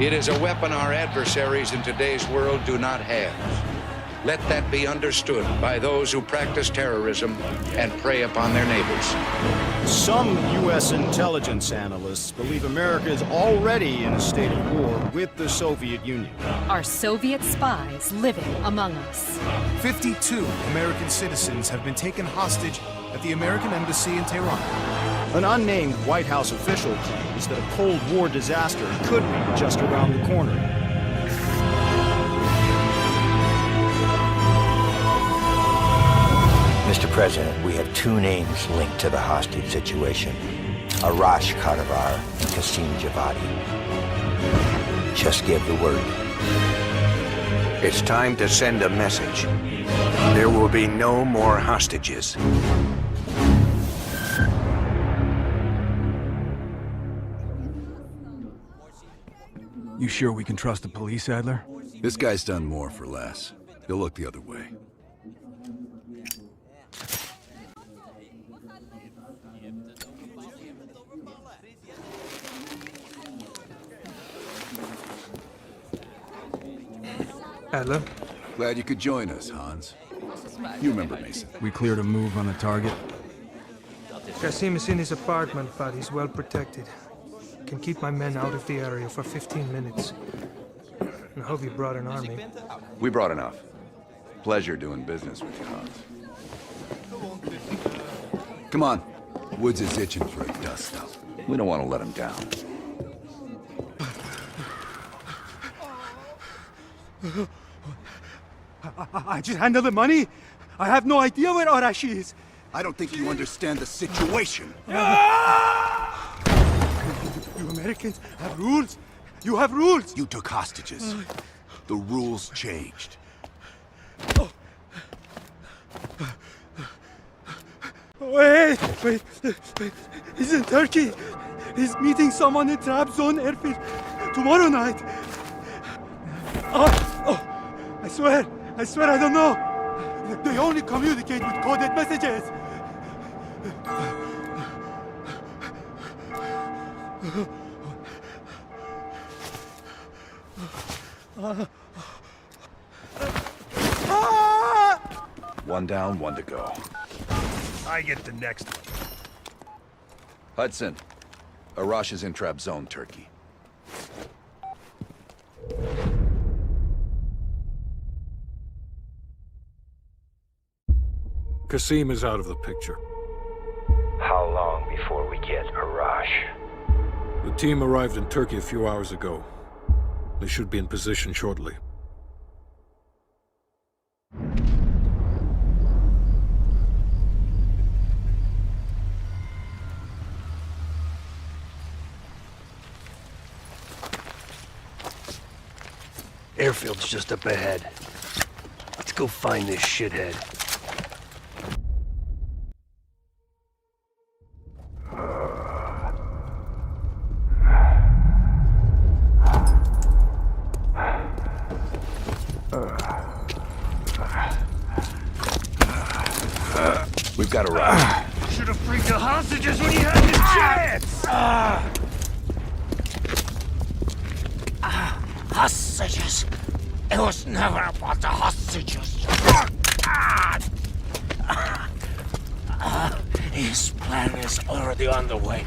It is a weapon our adversaries in today's world do not have. Let that be understood by those who practice terrorism and prey upon their neighbors. Some U.S. intelligence analysts believe America is already in a state of war with the Soviet Union. Are Soviet spies living among us? 52 American citizens have been taken hostage at the American Embassy in Tehran. An unnamed White House official claims that a Cold War disaster could be just around the corner. Mr. President, we have two names linked to the hostage situation. Arash Kadivar and Qasim Javadi. Just give the word. It's time to send a message. There will be no more hostages. You sure we can trust the police, Adler? This guy's done more for less. He'll look the other way. Adler? Glad you could join us, Hans. You remember Mason. We cleared a move on the target? Qasim is in his apartment, but he's well protected. Can keep my men out of the area for 15 minutes. I hope you brought an army. We brought enough. Pleasure doing business with you, Hans. Come on. Woods is itching for a dust-up. We don't want to let him down. I just handle the money. I have no idea where Arash is. I don't think you understand the situation. You Americans have rules. You have rules. You took hostages. The rules changed. Wait. He's in Turkey. He's meeting someone in Trabzon airfield tomorrow night. I swear I don't know. They only communicate with coded messages. One down, one to go. I get the next one. Hudson, Arash is in Trabzon, Turkey. Qasim is out of the picture. How long before we get Arash? The team arrived in Turkey a few hours ago. They should be in position shortly. Airfield's just up ahead. Let's go find this shithead. We've got a ride. Should have freed the hostages when you had the chance! Hostages? It was never about the hostages. His plan is already underway.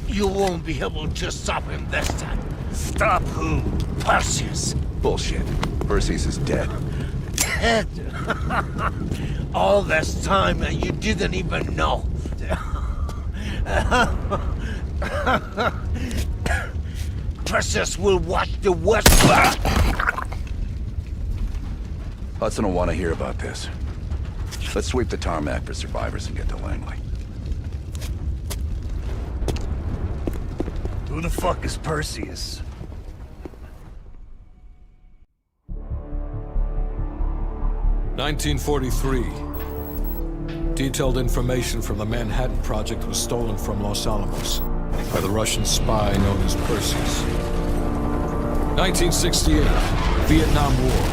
You won't be able to stop him this time. Stop who? Perseus. Bullshit. Perseus is dead. Dead? All this time and you didn't even know. Perseus will watch the West. Hudson will want to hear about this. Let's sweep the tarmac for survivors and get to Langley. Who the fuck is Perseus? (1943). Detailed information from the Manhattan Project was stolen from Los Alamos by the Russian spy known as Perseus. 1968, Vietnam War.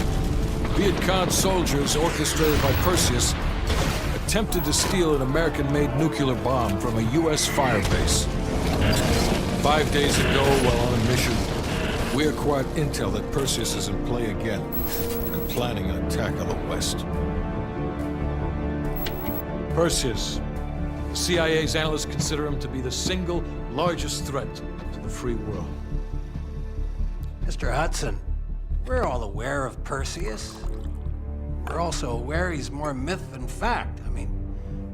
Viet Cong soldiers, orchestrated by Perseus, attempted to steal an American-made nuclear bomb from a U.S. firebase. 5 days ago, while on a mission, we acquired intel that Perseus is in play again and planning an attack on the West. Perseus. The CIA's analysts consider him to be the single largest threat to the free world. Mr. Hudson, we're all aware of Perseus. We're also aware he's more myth than fact. I mean,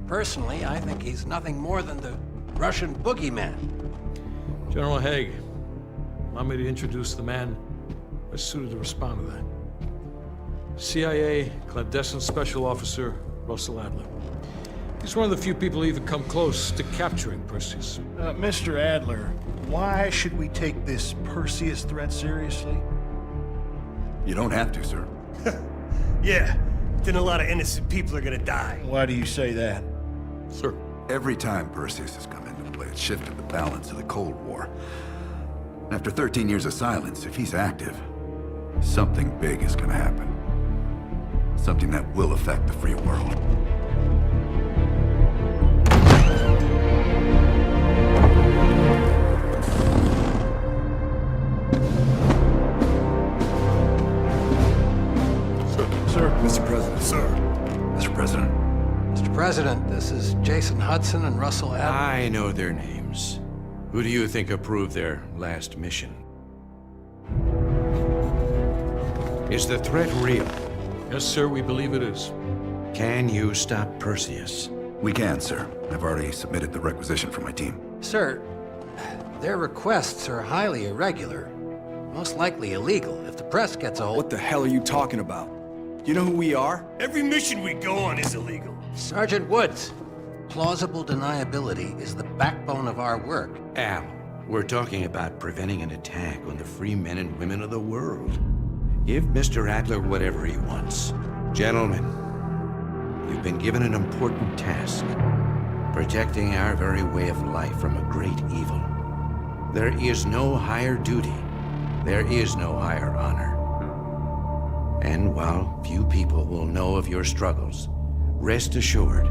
personally, I think he's nothing more than the Russian boogeyman. General Haig, allow me to introduce the man best suited to respond to that. CIA clandestine special officer Russell Adler. He's one of the few people who even come close to capturing Perseus. Mr. Adler, why should we take this Perseus threat seriously? You don't have to, sir. Yeah, then a lot of innocent people are gonna die. Why do you say that? Sir. Every time Perseus has come into play, it's shifted the balance of the Cold War. After 13 years of silence, if he's active, something big is gonna happen. Something that will affect the free world. Mr. President. Sir. Mr. President. Mr. President, this is Jason Hudson and Russell Adler. I know their names. Who do you think approved their last mission? Is the threat real? Yes, sir, we believe it is. Can you stop Perseus? We can, sir. I've already submitted the requisition for my team. Sir, their requests are highly irregular. Most likely illegal if the press gets a hold. What the hell are you talking about? You know who we are? Every mission we go on is illegal. Sergeant Woods, plausible deniability is the backbone of our work. Al, we're talking about preventing an attack on the free men and women of the world. Give Mr. Adler whatever he wants. Gentlemen, you've been given an important task. Protecting our very way of life from a great evil. There is no higher duty. There is no higher honor. And while few people will know of your struggles, rest assured,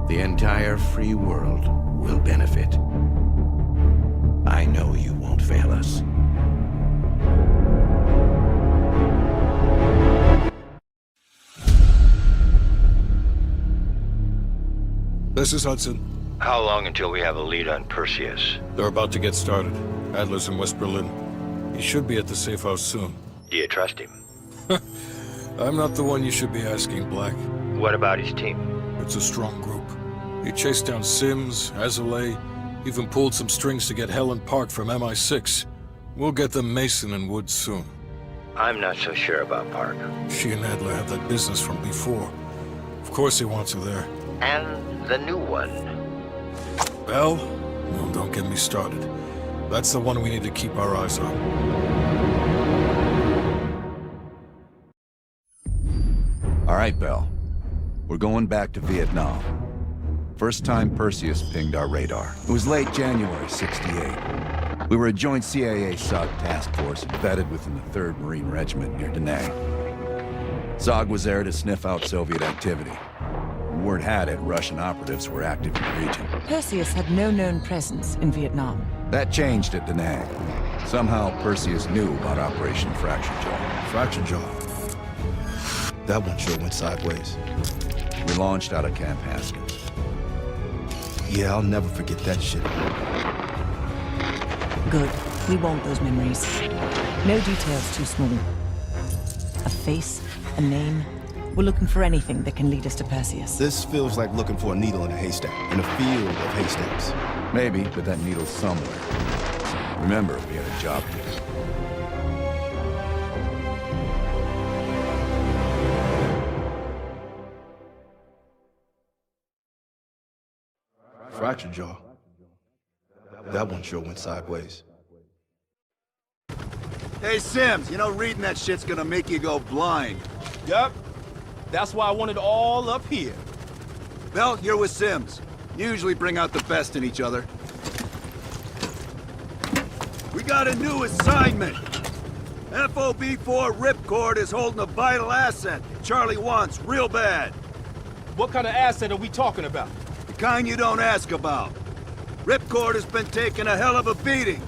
the entire free world will benefit. I know you won't fail us. This is Hudson. How long until we have a lead on Perseus? They're about to get started. Adler's in West Berlin. He should be at the safe house soon. Do you trust him? I'm not the one you should be asking, Black. What about his team? It's a strong group. He chased down Sims, Azalea, even pulled some strings to get Helen Park from MI6. We'll get them Mason and Woods soon. I'm not so sure about Park. She and Adler have that business from before. Of course he wants her there. And the new one. Bell? No, don't get me started. That's the one we need to keep our eyes on. All right, Bell. We're going back to Vietnam. First time Perseus pinged our radar. It was late January '68. We were a joint CIA-SOG task force embedded within the 3rd Marine Regiment near Da Nang. SOG was there to sniff out Soviet activity. Word had it Russian operatives were active in the region. Perseus had no known presence in Vietnam. That changed at Da Nang. Somehow Perseus knew about Operation Fracture Jaw. Fracture Jaw. That one sure went sideways. We launched out of Camp Haskins. Yeah, I'll never forget that shit. Good. We want those memories. No details too small. A face, a name. We're looking for anything that can lead us to Perseus. This feels like looking for a needle in a haystack, in a field of haystacks. Maybe, but that needle's somewhere. Remember, we had a job to do. Fracture Jaw. That one sure went sideways. Hey, Sims, you know reading that shit's gonna make you go blind. Yup. That's why I want it all up here. Bell, you're with Sims. You usually bring out the best in each other. We got a new assignment. FOB-4 Ripcord is holding a vital asset Charlie wants real bad. What kind of asset are we talking about? The kind you don't ask about. Ripcord has been taking a hell of a beating,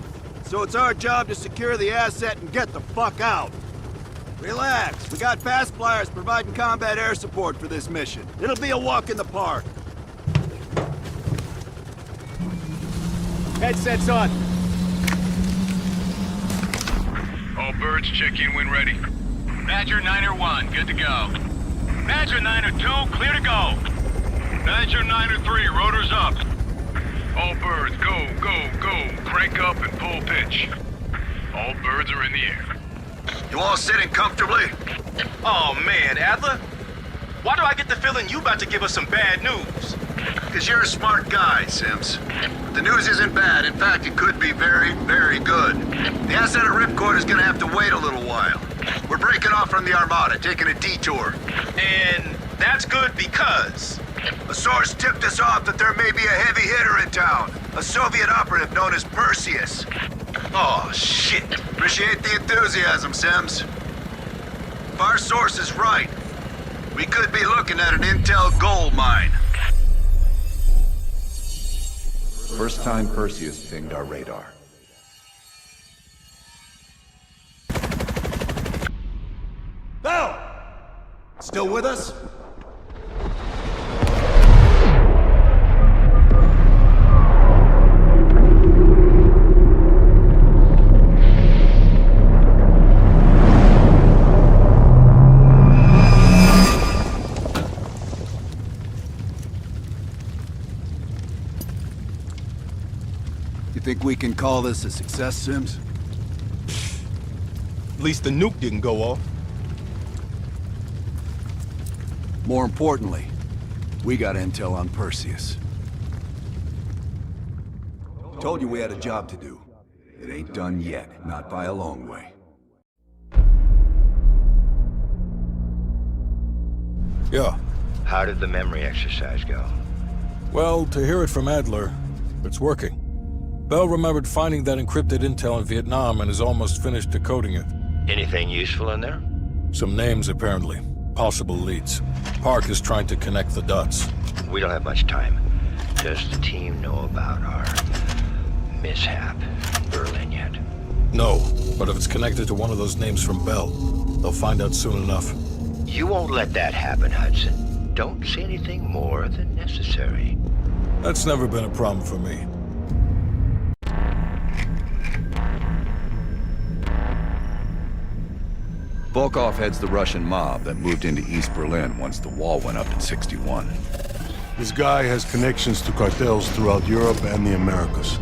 so it's our job to secure the asset and get the fuck out. Relax, we got fast flyers providing combat air support for this mission. It'll be a walk in the park. Headsets on. All birds, check-in when ready. Badger 9-1, good to go. Badger 9-2, clear to go. Badger 9-3, rotors up. All birds, go, go, go. Crank up and pull pitch. All birds are in the air. You all sitting comfortably? Oh man, Adler? Why do I get the feeling you about to give us some bad news? Because you're a smart guy, Sims. The news isn't bad. In fact, it could be very, very good. The asset at Ripcord is gonna have to wait a little while. We're breaking off from the Armada, taking a detour. And that's good because... A source tipped us off that there may be a heavy hitter in town. A Soviet operative known as Perseus. Oh, shit. Appreciate the enthusiasm, Sims. If our source is right, we could be looking at an intel gold mine. First time Perseus pinged our radar. Bell! Still with us? Think we can call this a success, Sims? At least the nuke didn't go off. More importantly, we got intel on Perseus. Told you we had a job to do. It ain't done yet, not by a long way. Yeah. How did the memory exercise go? Well, to hear it from Adler, it's working. Bell remembered finding that encrypted intel in Vietnam and is almost finished decoding it. Anything useful in there? Some names, apparently. Possible leads. Park is trying to connect the dots. We don't have much time. Does the team know about our mishap in Berlin yet? No, but if it's connected to one of those names from Bell, they'll find out soon enough. You won't let that happen, Hudson. Don't say anything more than necessary. That's never been a problem for me. Volkov heads the Russian mob that moved into East Berlin once the wall went up in '61. This guy has connections to cartels throughout Europe and the Americas.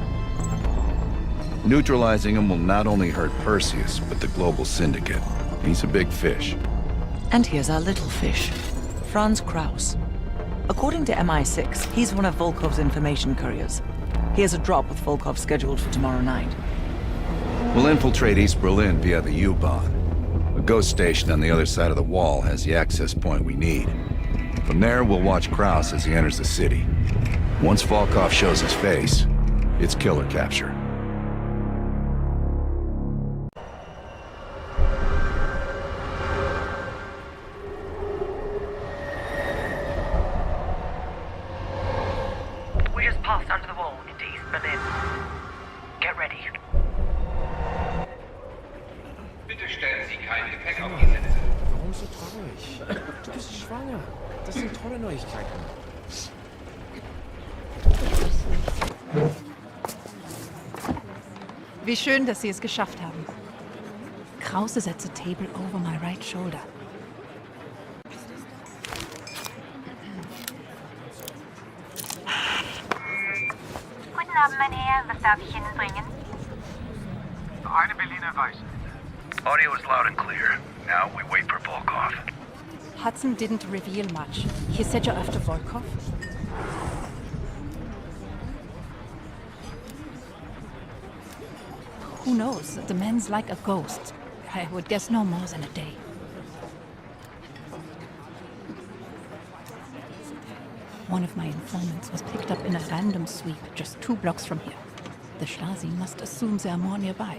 Neutralizing him will not only hurt Perseus, but the global syndicate. He's a big fish. And here's our little fish, Franz Kraus. According to MI6, he's one of Volkov's information couriers. He has a drop with Volkov scheduled for tomorrow night. We'll infiltrate East Berlin via the U-Bahn. A ghost station on the other side of the wall has the access point we need. From there, we'll watch Kraus as he enters the city. Once Volkov shows his face, it's killer capture. We just passed under the wall into East Berlin. Get ready. Bitte stellen Sie kein Gepäck auf die Sitze. Warum so traurig? Du bist schwanger. Das sind tolle Neuigkeiten. Wie schön, dass Sie es geschafft haben. Krause sets a table over my right shoulder. Guten Abend, mein Herr. Was darf ich Ihnen bringen? Eine Berliner Weiße. Audio is loud and clear. Now we wait for Volkov. Hudson didn't reveal much. He said you're after Volkov? Who knows? The man's like a ghost. I would guess no more than a day. One of my informants was picked up in a random sweep just 2 blocks from here. The Stasi must assume they are more nearby.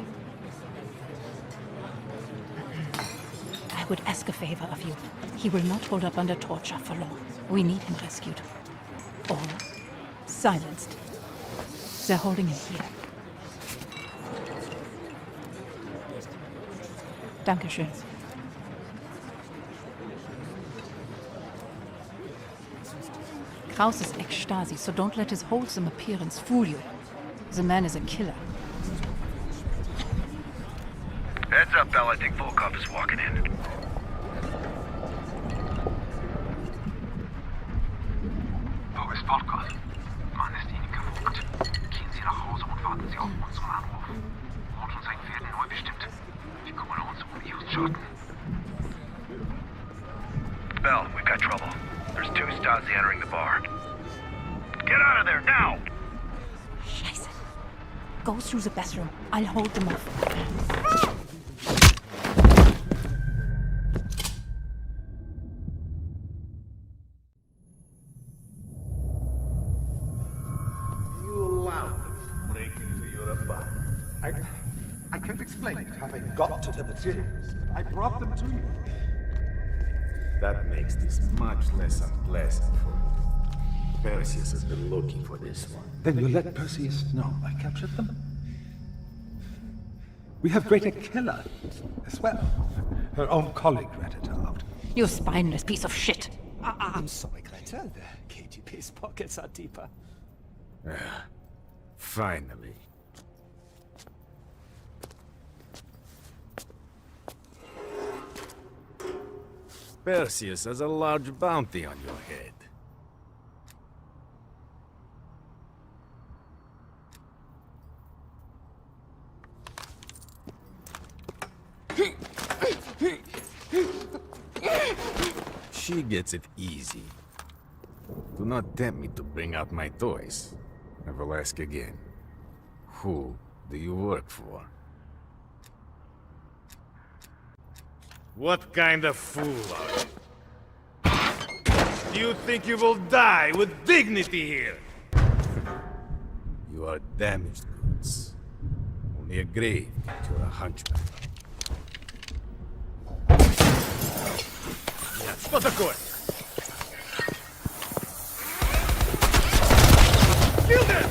I would ask a favor of you. He will not hold up under torture for long. We need him rescued. Or silenced. They're holding him here. Dankeschön. Kraus is ex-Stasi, so don't let his wholesome appearance fool you. The man is a killer. Heads up, Bell. I think Volkov is walking in. Wo ist Volkov? Man ist Ihnen gefolgt. Gehen Sie nach Hause und warten Sie auf unseren Anruf. Rot und sein Pferden neu bestimmt. Wir kümmern uns Ihren Schaden. Bell, we've got trouble. There's 2 Stasi entering the bar. Get out of there, now! Scheiße. Go through the bathroom. I'll hold them off. I can't explain how they got to the materials. I brought them to you. That makes this much less unpleasant for you. Perseus has been looking for this one. Then you let Perseus know I captured them? We have Greater Killer as well. Her own colleague read it aloud. You spineless piece of shit. I'm sorry, Greta. The KGB's pockets are deeper. Finally. Perseus has a large bounty on your head. She gets it easy. Do not tempt me to bring out my toys. I will ask again. Who do you work for? What kind of fool are you? Do you think you will die with dignity here? You are damaged goods. Only a grave if you're a hunchback. Что такое? Kill them!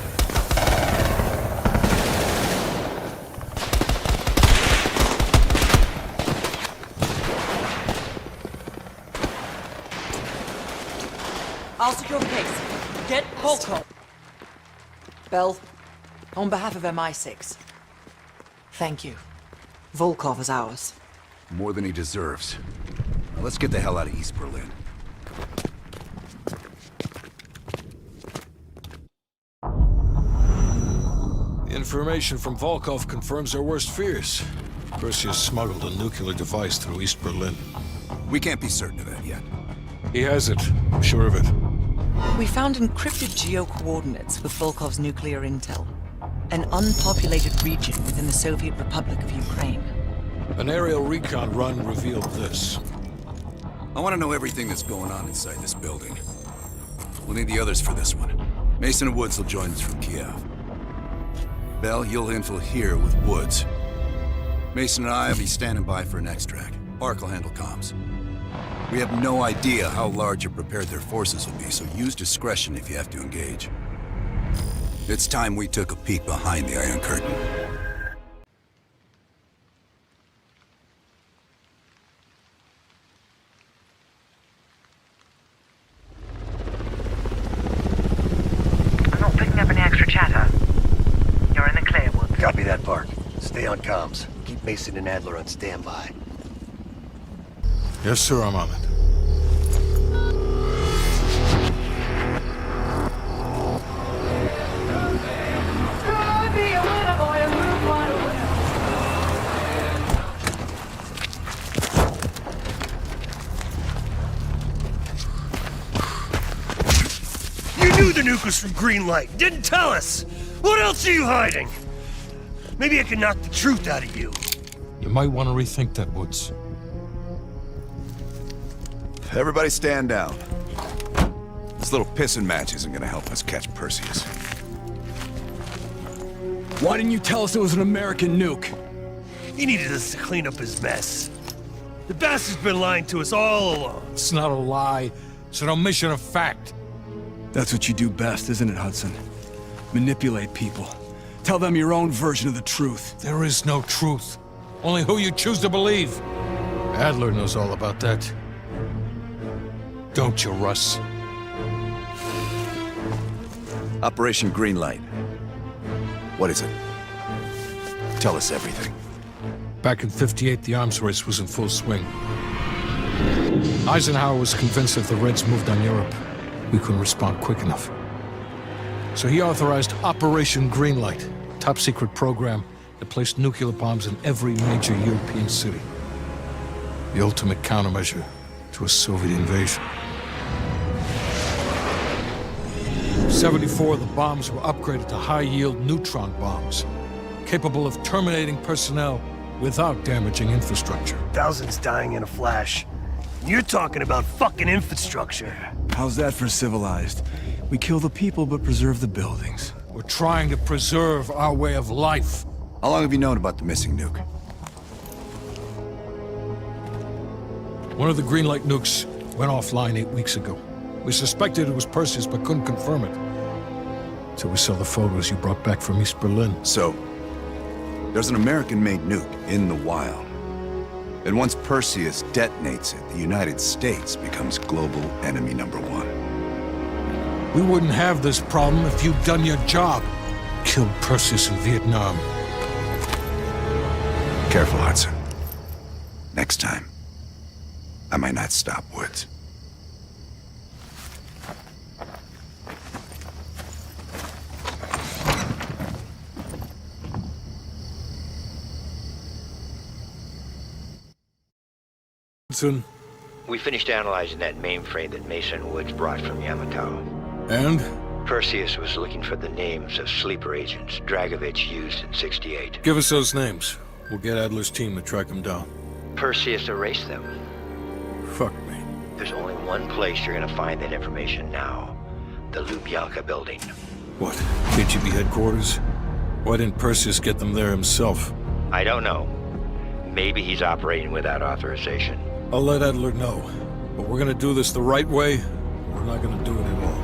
I'll secure the case. Get Volkov. Bell, on behalf of MI6, thank you. Volkov is ours. More than he deserves. Now let's get the hell out of East Berlin. The information from Volkov confirms our worst fears. Perseus smuggled a nuclear device through East Berlin. We can't be certain of that yet. He has it. I'm sure of it. We found encrypted geo-coordinates with Volkov's nuclear intel. An unpopulated region within the Soviet Republic of Ukraine. An aerial recon run revealed this. I want to know everything that's going on inside this building. We'll need the others for this one. Mason and Woods will join us from Kiev. Bell, you'll infill here with Woods. Mason and I will be standing by for an extract. Park will handle comms. We have no idea how large or prepared their forces will be, so use discretion if you have to engage. It's time we took a peek behind the Iron Curtain. I'm not picking up any extra chatter. You're in the clear, Woods. Copy that, Park. Stay on comms. Keep Mason and Adler on standby. Yes, sir, I'm on it. You knew the nuke was from Green Light. Didn't tell us. What else are you hiding? Maybe I can knock the truth out of you. You might want to rethink that, Woods. Everybody stand down. This little pissing match isn't gonna help us catch Perseus. Why didn't you tell us it was an American nuke? He needed us to clean up his mess. The bastard's been lying to us all along. It's not a lie. It's an omission of fact. That's what you do best, isn't it, Hudson? Manipulate people. Tell them your own version of the truth. There is no truth. Only who you choose to believe. Adler knows all about that. Don't you, Russ? Operation Greenlight. What is it? Tell us everything. Back in '58, the arms race was in full swing. Eisenhower was convinced if the Reds moved on Europe, we couldn't respond quick enough. So he authorized Operation Greenlight, a top-secret program that placed nuclear bombs in every major European city. The ultimate countermeasure to a Soviet invasion. 74 of the bombs were upgraded to high-yield neutron bombs, capable of terminating personnel without damaging infrastructure. Thousands dying in a flash. You're talking about fucking infrastructure. How's that for civilized? We kill the people but preserve the buildings. We're trying to preserve our way of life. How long have you known about the missing nuke? One of the Greenlight nukes went offline 8 weeks ago. We suspected it was Perseus, but couldn't confirm it. So we saw the photos you brought back from East Berlin. So, there's an American-made nuke in the wild. And once Perseus detonates it, the United States becomes global enemy #1. We wouldn't have this problem if you'd done your job. Killed Perseus in Vietnam. Careful, Hudson. Next time, I might not stop Woods. We finished analyzing that mainframe that Mason Woods brought from Yamato. And? Perseus was looking for the names of sleeper agents Dragovich used in '68. Give us those names. We'll get Adler's team to track them down. Perseus erased them. Fuck me. There's only one place you're gonna find that information now. The Lubyanka building. What? KGB headquarters? Why didn't Perseus get them there himself? I don't know. Maybe he's operating without authorization. I'll let Adler know. But we're gonna do this the right way, or we're not gonna do it at all.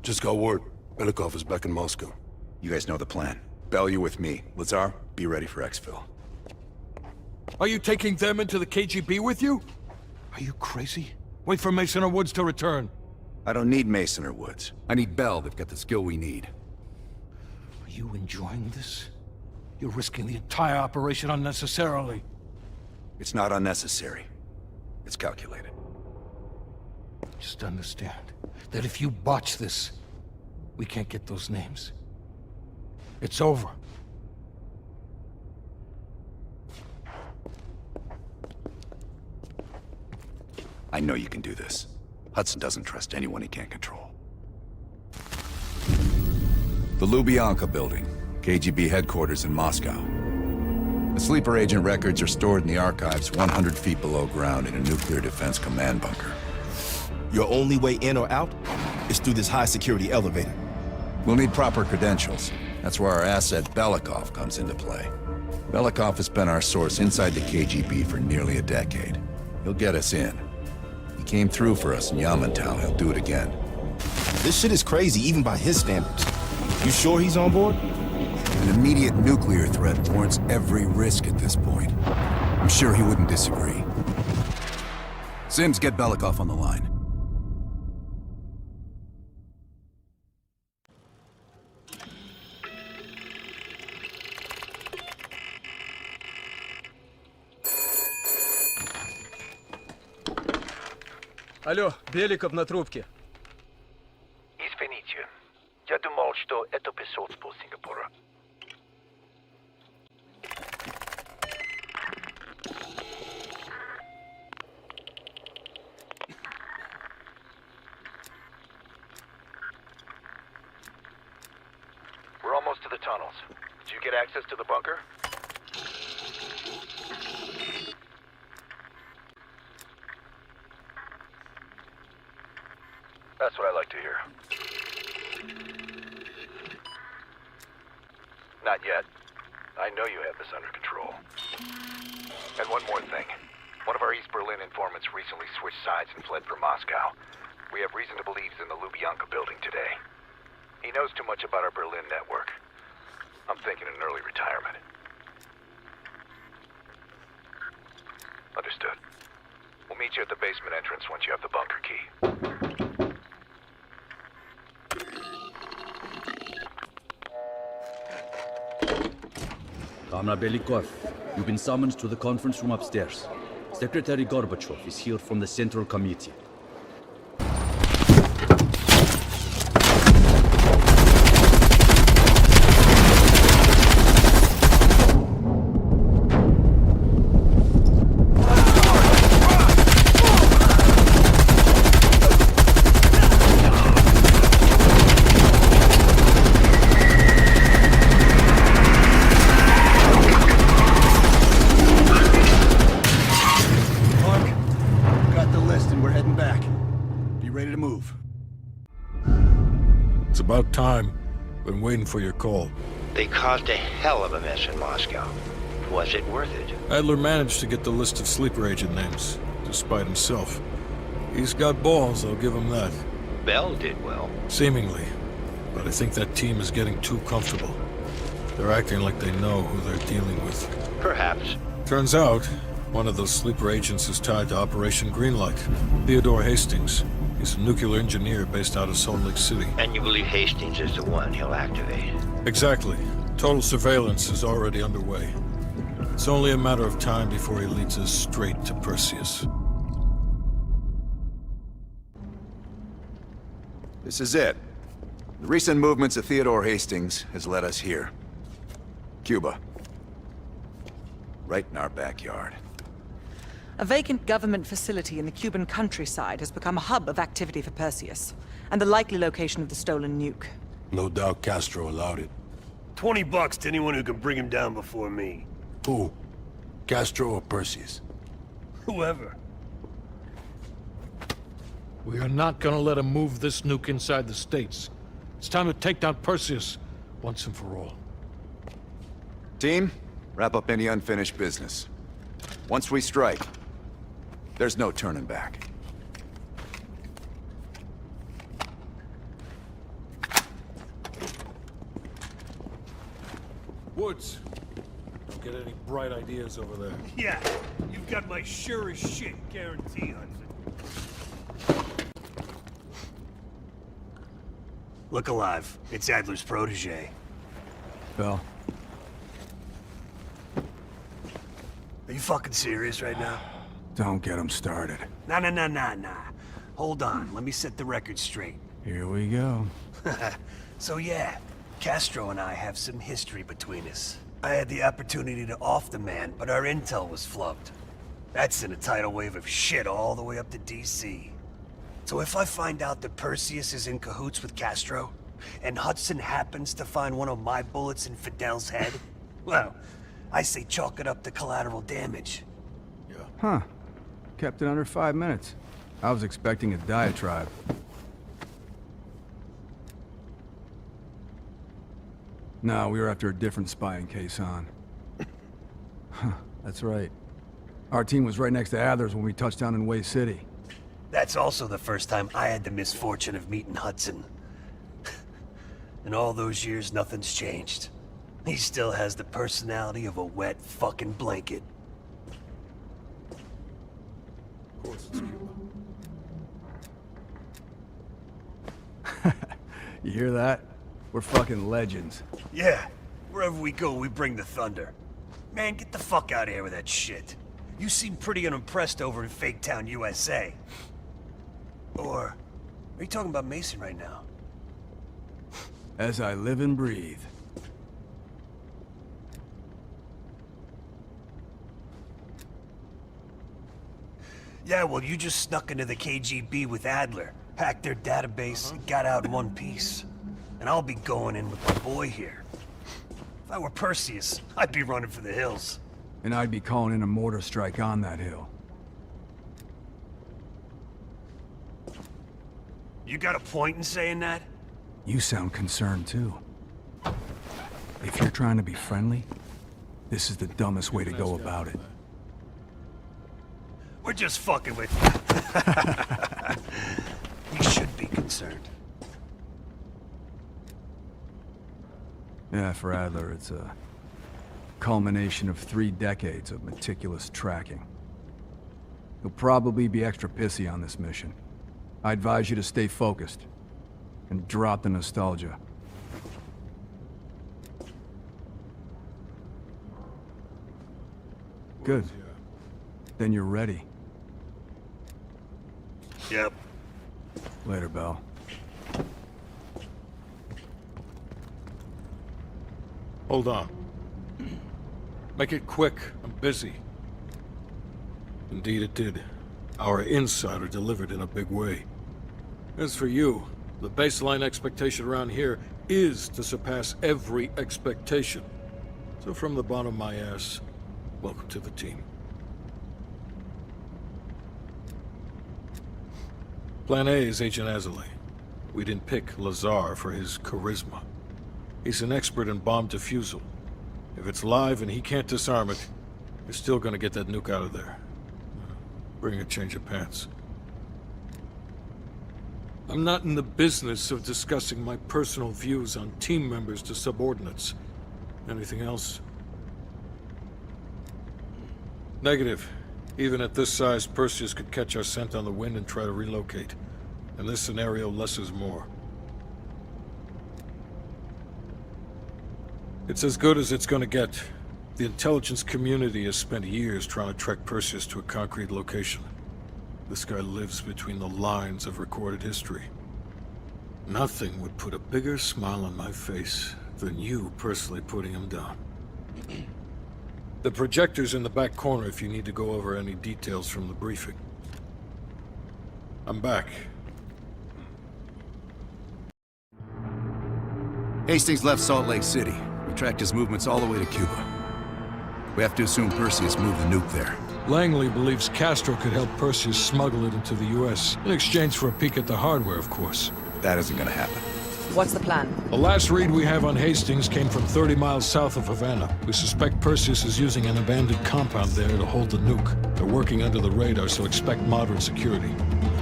Just got word. Belikov is back in Moscow. You guys know the plan. Bell, you're with me. Lazar, be ready for exfil. Are you taking them into the KGB with you? Are you crazy? Wait for Mason or Woods to return. I don't need Mason or Woods. I need Bell. They've got the skill we need. Are you enjoying this? You're risking the entire operation unnecessarily. It's not unnecessary. It's calculated. Just understand that if you botch this, we can't get those names. It's over. I know you can do this. Hudson doesn't trust anyone he can't control. The Lubyanka building, KGB headquarters in Moscow. The sleeper agent records are stored in the archives 100 feet below ground in a nuclear defense command bunker. Your only way in or out is through this high-security elevator. We'll need proper credentials. That's where our asset Belikov comes into play. Belikov has been our source inside the KGB for nearly a decade. He'll get us in. He came through for us in Yamantau. He'll do it again. This shit is crazy, even by his standards. You sure he's on board? An immediate nuclear threat warrants every risk at this point. I'm sure he wouldn't disagree. Sims, get Belikov on the line. Алло, Беликов на трубке. Извините, я думал, что это посольство Сингапура. We're almost to the tunnels. Did you get access to the bunker? That's what I like to hear. Not yet. I know you have this under control. And one more thing. One of our East Berlin informants recently switched sides and fled for Moscow. We have reason to believe he's in the Lubyanka building today. He knows too much about our Berlin network. I'm thinking an early retirement. Understood. We'll meet you at the basement entrance once you have the bunker key. Comrade Belikov, you've been summoned to the conference room upstairs. Secretary Gorbachev is here from the Central Committee. About time. Been waiting for your call. They caused a hell of a mess in Moscow. Was it worth it? Adler managed to get the list of sleeper agent names, despite himself. He's got balls, I'll give him that. Bell did well. Seemingly. But I think that team is getting too comfortable. They're acting like they know who they're dealing with. Perhaps. Turns out, one of those sleeper agents is tied to Operation Greenlight. Theodore Hastings. He's a nuclear engineer based out of Salt Lake City. And you believe Hastings is the one he'll activate? Exactly. Total surveillance is already underway. It's only a matter of time before he leads us straight to Perseus. This is it. The recent movements of Theodore Hastings has led us here. Cuba. Right in our backyard. A vacant government facility in the Cuban countryside has become a hub of activity for Perseus, and the likely location of the stolen nuke. No doubt Castro allowed it. $20 to anyone who can bring him down before me. Who? Castro or Perseus? Whoever. We are not gonna let him move this nuke inside the States. It's time to take down Perseus, once and for all. Team, wrap up any unfinished business. Once we strike, there's no turning back. Woods, don't get any bright ideas over there. Yeah, you've got my sure as shit guarantee, Hudson. Look alive. It's Adler's protege. Bell. Are you fucking serious right now? Don't get him started. Nah. Hold on, let me set the record straight. Here we go. So yeah, Castro and I have some history between us. I had the opportunity to off the man, but our intel was flubbed. That's in a tidal wave of shit all the way up to DC. So if I find out that Perseus is in cahoots with Castro, and Hudson happens to find one of my bullets in Fidel's head, well, I say chalk it up to collateral damage. Huh. Kept it under 5 minutes. I was expecting a diatribe. No, we were after a different spying case on. Huh, that's right. Our team was right next to Adler's when we touched down in Way City. That's also the first time I had the misfortune of meeting Hudson. In all those years, nothing's changed. He still has the personality of a wet fucking blanket. Of course it's Cuba. You hear that? We're fucking legends. Yeah, wherever we go, we bring the thunder. Man, get the fuck out of here with that shit. You seem pretty unimpressed over in Fake Town, USA. Or, are you talking about Mason right now? As I live and breathe. Yeah, well, you just snuck into the KGB with Adler, hacked their database, and got out in one piece. And I'll be going in with my boy here. If I were Perseus, I'd be running for the hills. And I'd be calling in a mortar strike on that hill. You got a point in saying that? You sound concerned, too. If you're trying to be friendly, This is the dumbest way to go about it. We're just fucking with you. You should be concerned. Yeah, for Adler, it's a culmination of 3 decades of meticulous tracking. He'll probably be extra pissy on this mission. I advise you to stay focused and drop the nostalgia. Good. Then you're ready. Yep. Later, Bell. Hold on. Make it quick. I'm busy. Indeed it did. Our insider delivered in a big way. As for you, the baseline expectation around here is to surpass every expectation. So from the bottom of my ass, welcome to the team. Plan A is Agent Azalea. We didn't pick Lazar for his charisma. He's an expert in bomb defusal. If it's live and he can't disarm it, you're still gonna get that nuke out of there. Bring a change of pants. I'm not in the business of discussing my personal views on team members to subordinates. Anything else? Negative. Even at this size, Perseus could catch our scent on the wind and try to relocate. In this scenario, less is more. It's as good as it's gonna get. The intelligence community has spent years trying to track Perseus to a concrete location. This guy lives between the lines of recorded history. Nothing would put a bigger smile on my face than you personally putting him down. The projector's in the back corner if you need to go over any details from the briefing. I'm back. Hastings left Salt Lake City. We tracked his movements all the way to Cuba. We have to assume Perseus moved the nuke there. Langley believes Castro could help Perseus smuggle it into the US, in exchange for a peek at the hardware, of course. That isn't gonna happen. What's the plan? The last read we have on Hastings came from 30 miles south of Havana. We suspect Perseus is using an abandoned compound there to hold the nuke. They're working under the radar, so expect moderate security.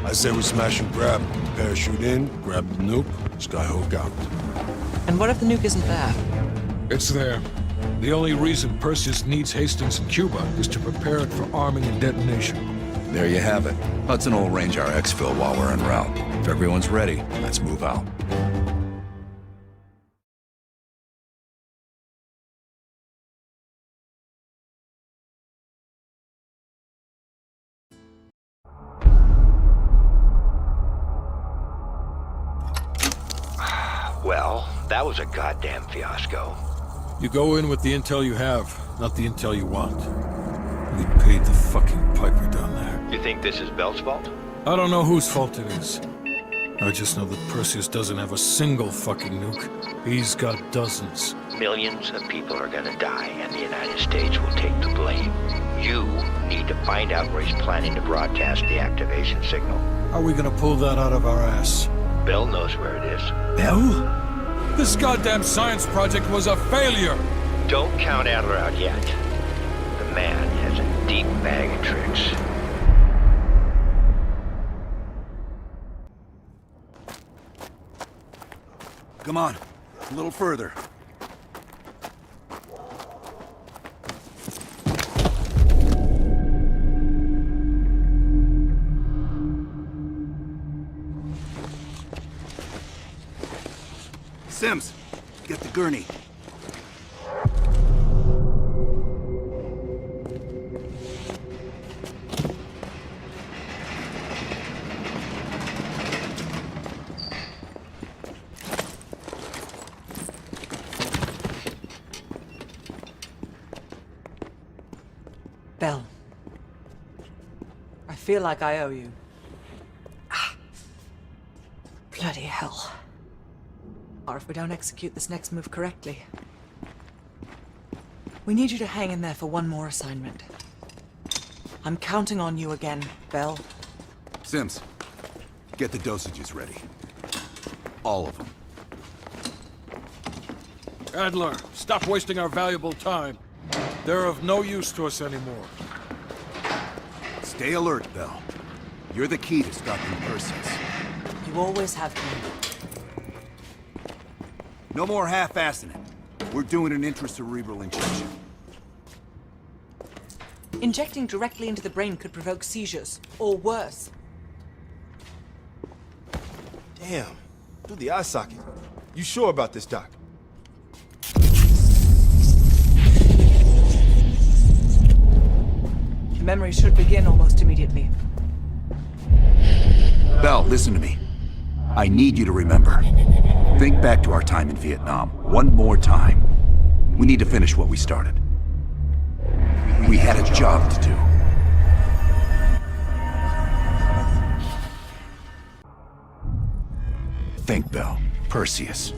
I say we smash and grab. Parachute in, grab the nuke, skyhook out. And what if the nuke isn't there? It's there. The only reason Perseus needs Hastings in Cuba is to prepare it for arming and detonation. There you have it. Hudson will arrange our exfil while we're en route. If everyone's ready, let's move out. Well, that was a goddamn fiasco. You go in with the intel you have, not the intel you want. We paid the fucking piper down there. You think this is Bell's fault? I don't know whose fault it is. I just know that Perseus doesn't have a single fucking nuke. He's got dozens. Millions of people are gonna die, and the United States will take the blame. You need to find out where he's planning to broadcast the activation signal. How are we gonna pull that out of our ass? Bell knows where it is. Bell? This goddamn science project was a failure! Don't count Adler out yet. The man has a deep bag of tricks. Come on, a little further. Sims, get the gurney. Bell. I feel like I owe you. Bloody hell. Or if we don't execute this next move correctly. We need you to hang in there for one more assignment. I'm counting on you again, Bell. Sims, get the dosages ready. All of them. Adler, stop wasting our valuable time. They're of no use to us anymore. Stay alert, Bell. You're the key to stopping Perseus. You always have been. No more half-assing it. We're doing an intracerebral injection. Injecting directly into the brain could provoke seizures, or worse. Damn. Through the eye socket. You sure about this, Doc? Memory should begin almost immediately. Bell, listen to me. I need you to remember. Think back to our time in Vietnam one more time. We need to finish what we started. We had a job to do. Think, Bell. Perseus.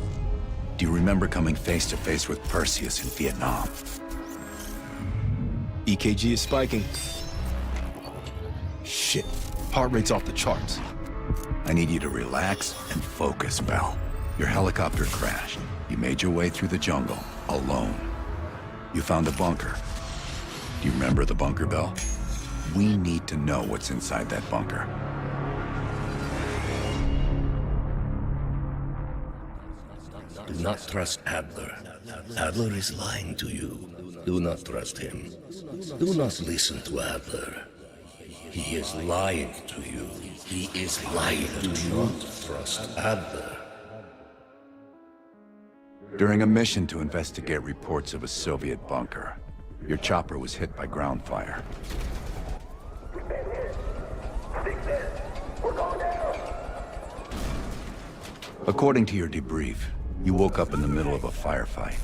Do you remember coming face to face with Perseus in Vietnam? EKG is spiking. Shit. Heart rate's off the charts. I need you to relax and focus, Bell. Your helicopter crashed. You made your way through the jungle, alone. You found a bunker. Do you remember the bunker, Bell? We need to know what's inside that bunker. Do not trust Adler. Adler is lying to you. Do not trust him. Do not listen to Adler. He is lying to you. He is lying to you. Do not trust Adler. During a mission to investigate reports of a Soviet bunker, your chopper was hit by ground fire. According to your debrief, you woke up in the middle of a firefight.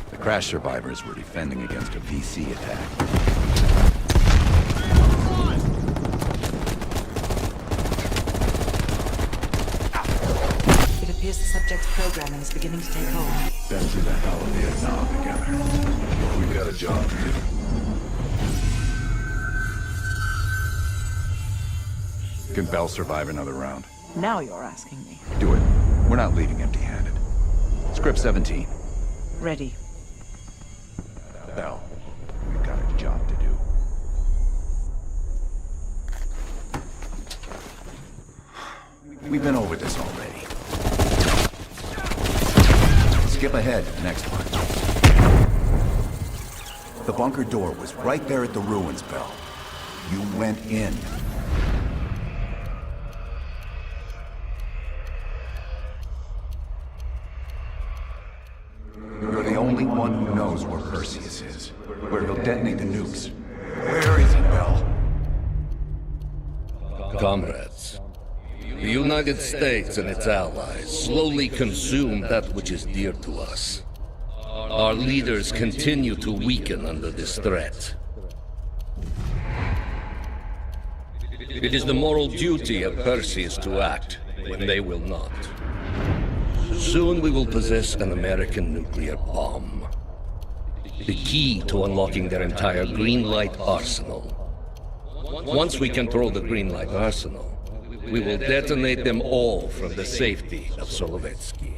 The crash survivors were defending against a VC attack. It appears the subject's programming is beginning to take hold. Been through the hell of Vietnam together. We've got a job to do. Can Bell survive another round? Now you're asking me. Do it. We're not leaving empty-handed. Script 17. Ready. Bell, we've got a job to do. We've been over this already. Skip ahead to the next one. The bunker door was right there at the ruins, Bell. You went in. You're the only one who knows where Perseus is, where he'll detonate the nukes. Where is he, Bell? Comrades, the United States and its allies slowly consume that which is dear to us. Our leaders continue to weaken under this threat. It is the moral duty of Perseus to act when they will not. Soon we will possess an American nuclear bomb. The key to unlocking their entire green light arsenal. Once we control the green light arsenal, we will detonate them all from the safety of Solovetsky.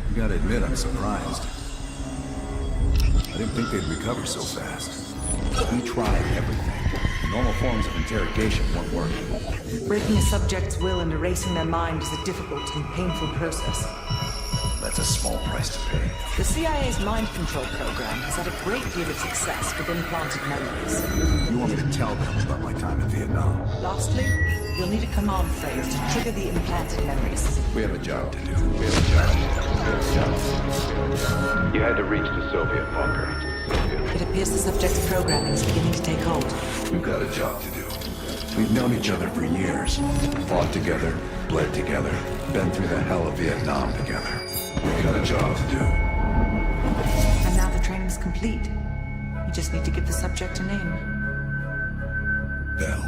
I gotta admit, I'm surprised. I didn't think they'd recover so fast. We tried everything. Normal forms of interrogation weren't working. Breaking a subject's will and erasing their mind is a difficult and painful process. That's a small price to pay. The CIA's mind control program has had a great deal of success with implanted memories. You want me to tell them about my time in Vietnam? Lastly, you'll need a command phrase to trigger the implanted memories. We have a job to do. We have a job. You had to reach the Soviet bunker. It appears the subject's programming is beginning to take hold. We've got a job to do. We've known each other for years. Fought together, bled together, been through the hell of Vietnam together. We've got a job to do. And now the training's complete. You just need to give the subject a name. Bell.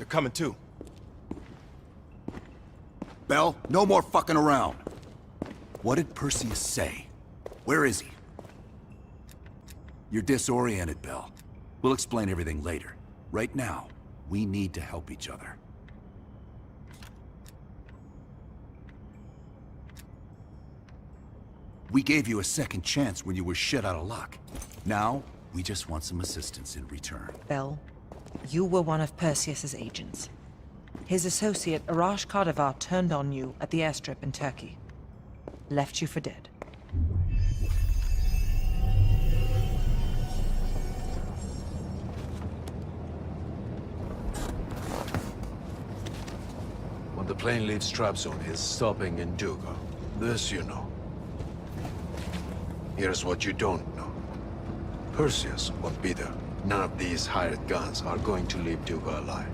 They're coming too. Bell, no more fucking around. What did Perseus say? Where is he? You're disoriented, Bell. We'll explain everything later. Right now, we need to help each other. We gave you a second chance when you were shit out of luck. Now, we just want some assistance in return. Bell, you were one of Perseus's agents. His associate, Arash Kadivar, turned on you at the airstrip in Turkey. Left you for dead. When the plane leaves Trabzon, it's stopping in Duga. This you know. Here's what you don't know. Perseus won't be there. None of these hired guns are going to leave Duga alive.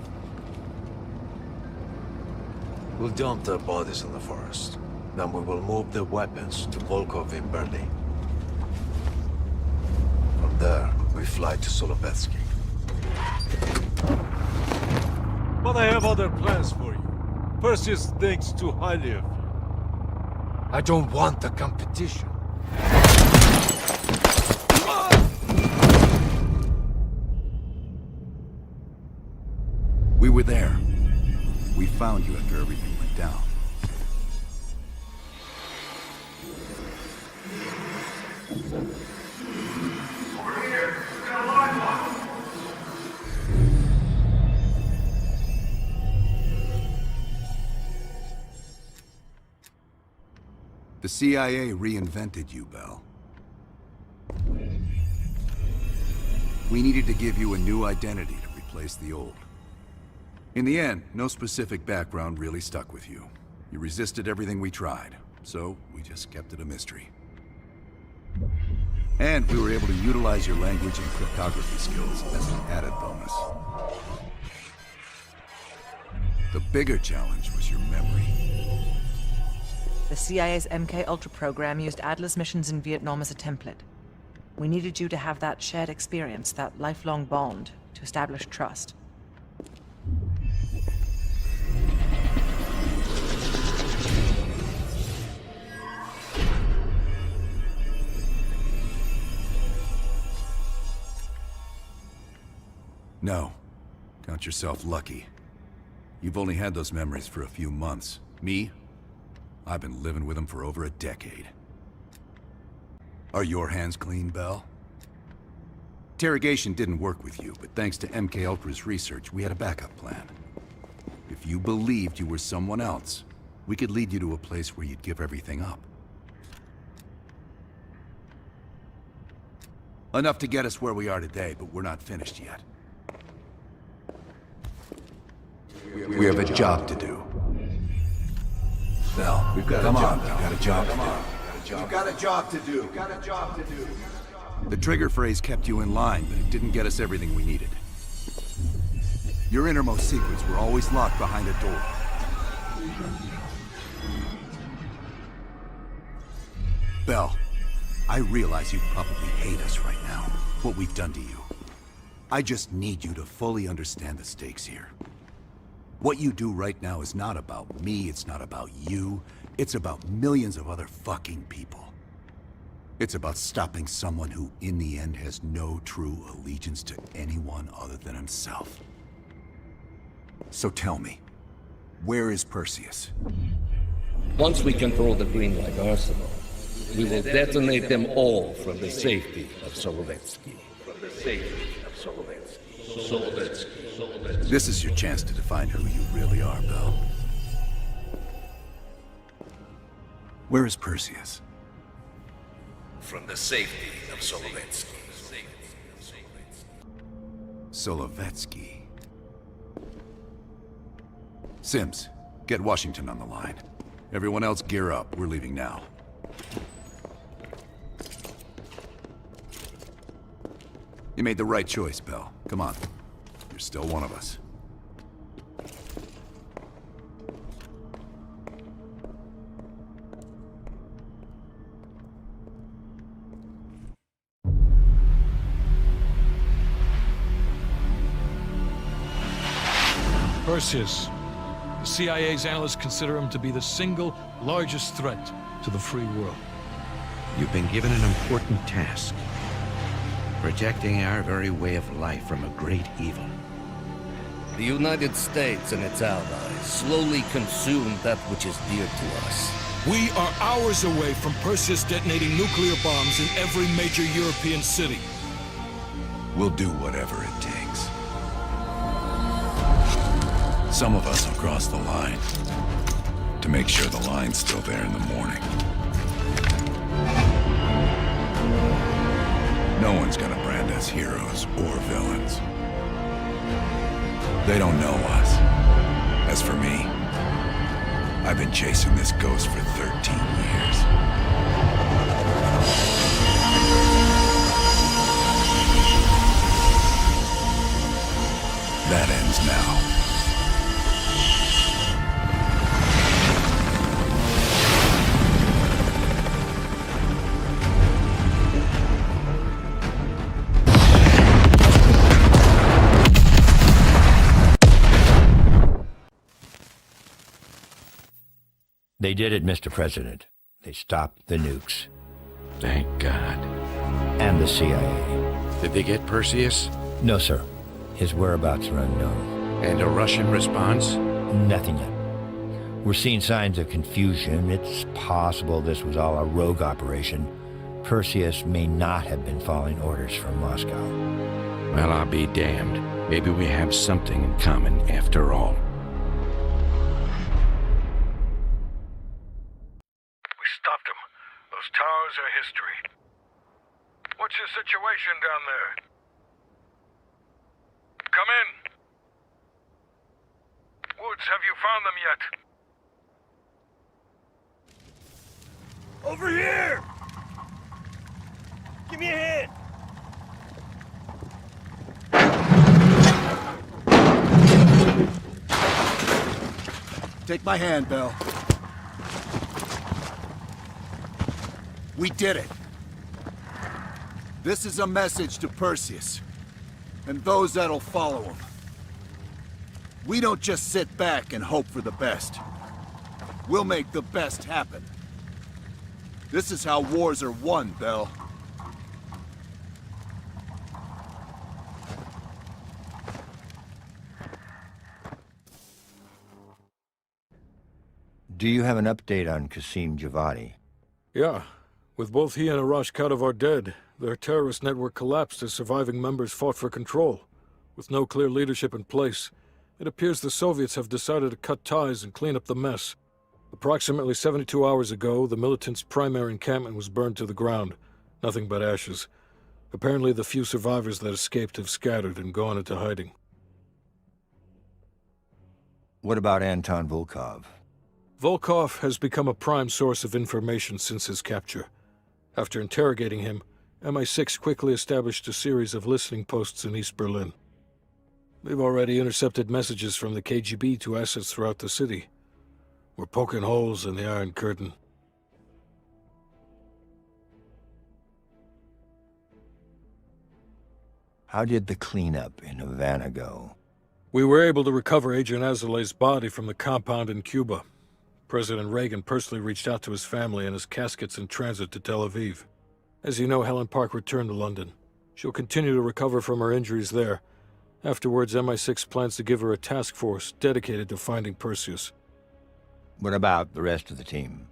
We'll dump their bodies in the forest. Then we will move the weapons to Volkov in Berlin. From there, we fly to Solovetsky. But I have other plans for you. Perseus thinks too highly of you. I don't want the competition. We were there. We found you after everything went down. The CIA reinvented you, Bell. We needed to give you a new identity to replace the old. In the end, no specific background really stuck with you. You resisted everything we tried, so we just kept it a mystery. And we were able to utilize your language and cryptography skills as an added bonus. The bigger challenge was your memory. The CIA's MK-Ultra program used Adler's missions in Vietnam as a template. We needed you to have that shared experience, that lifelong bond, to establish trust. No. Count yourself lucky. You've only had those memories for a few months. Me? I've been living with them for over a decade. Are your hands clean, Bell? Interrogation didn't work with you, but thanks to MK-Ultra's research, we had a backup plan. If you believed you were someone else, we could lead you to a place where you'd give everything up. Enough to get us where we are today, but we're not finished yet. We have a job to do. Bell, we've got a job to do. You've got a job to do. You've got a job to do. The trigger phrase kept you in line, but it didn't get us everything we needed. Your innermost secrets were always locked behind a door. Bell, I realize you probably hate us right now, what we've done to you. I just need you to fully understand the stakes here. What you do right now is not about me, it's not about you, it's about millions of other fucking people. It's about stopping someone who, in the end, has no true allegiance to anyone other than himself. So tell me, where is Perseus? Once we control the Green Light arsenal, we will detonate them all from the safety of Solovetsky. This is your chance to define who you really are, Bell. Where is Perseus? From the safety of Solovetsky. Solovetsky. Sims, get Washington on the line. Everyone else gear up. We're leaving now. You made the right choice, Bell. Come on. You're still one of us. Perseus. The CIA's analysts consider him to be the single largest threat to the free world. You've been given an important task. Protecting our very way of life from a great evil. The United States and its allies slowly consume that which is dear to us. We are hours away from Perseus detonating nuclear bombs in every major European city. We'll do whatever it takes. Some of us will cross the line to make sure the line's still there in the morning. No one's gonna brand us heroes or villains. They don't know us. As for me, I've been chasing this ghost for 13 years. That ends now. They did it, Mr. President. They stopped the nukes. Thank God. And the CIA. Did they get Perseus? No, sir. His whereabouts are unknown. And a Russian response? Nothing yet. We're seeing signs of confusion. It's possible this was all a rogue operation. Perseus may not have been following orders from Moscow. Well, I'll be damned. Maybe we have something in common after all. Stopped him. Those towers are history. What's your situation down there? Come in. Woods, have you found them yet? Over here! Give me a hand! Take my hand, Bell. We did it. This is a message to Perseus, and those that'll follow him. We don't just sit back and hope for the best. We'll make the best happen. This is how wars are won, Bell. Do you have an update on Qasim Javadi? Yeah. With both he and Arash Kadivar dead, their terrorist network collapsed as surviving members fought for control. With no clear leadership in place, it appears the Soviets have decided to cut ties and clean up the mess. Approximately 72 hours ago, the militants' primary encampment was burned to the ground. Nothing but ashes. Apparently the few survivors that escaped have scattered and gone into hiding. What about Anton Volkov? Volkov has become a prime source of information since his capture. After interrogating him, MI6 quickly established a series of listening posts in East Berlin. They've already intercepted messages from the KGB to assets throughout the city. We're poking holes in the Iron Curtain. How did the cleanup in Havana go? We were able to recover Agent Azoulay's body from the compound in Cuba. President Reagan personally reached out to his family, and his casket's in transit to Tel Aviv. As you know, Helen Park returned to London. She'll continue to recover from her injuries there. Afterwards, MI6 plans to give her a task force dedicated to finding Perseus. What about the rest of the team?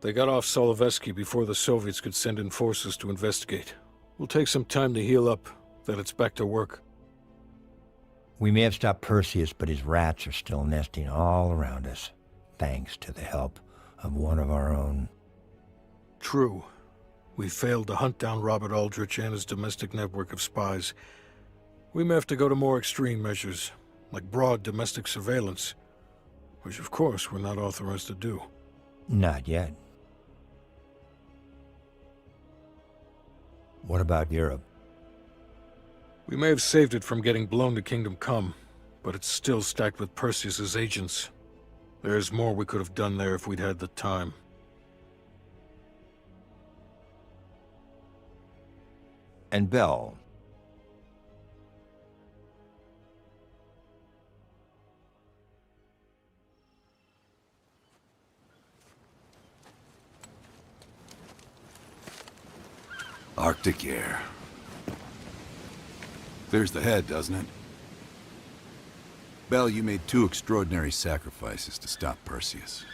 They got off Solovetsky before the Soviets could send in forces to investigate. We'll take some time to heal up, then it's back to work. We may have stopped Perseus, but his rats are still nesting all around us, thanks to the help of one of our own. True. We failed to hunt down Robert Aldrich and his domestic network of spies. We may have to go to more extreme measures, like broad domestic surveillance, which of course we're not authorized to do. Not yet. What about Europe? We may have saved it from getting blown to Kingdom Come, but it's still stacked with Perseus's agents. There's more we could have done there if we'd had the time. And Bell. Arctic air. Clears the head, doesn't it? Bell, you made 2 extraordinary sacrifices to stop Perseus.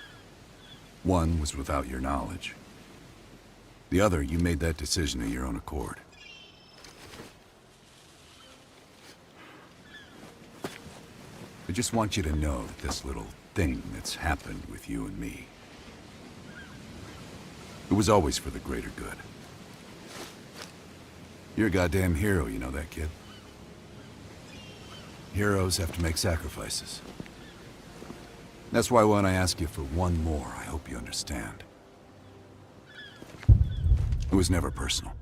One was without your knowledge. The other, you made that decision of your own accord. I just want you to know that this little thing that's happened with you and me, it was always for the greater good. You're a goddamn hero, you know that, kid? Heroes have to make sacrifices. That's why when I ask you for one more, I hope you understand. It was never personal.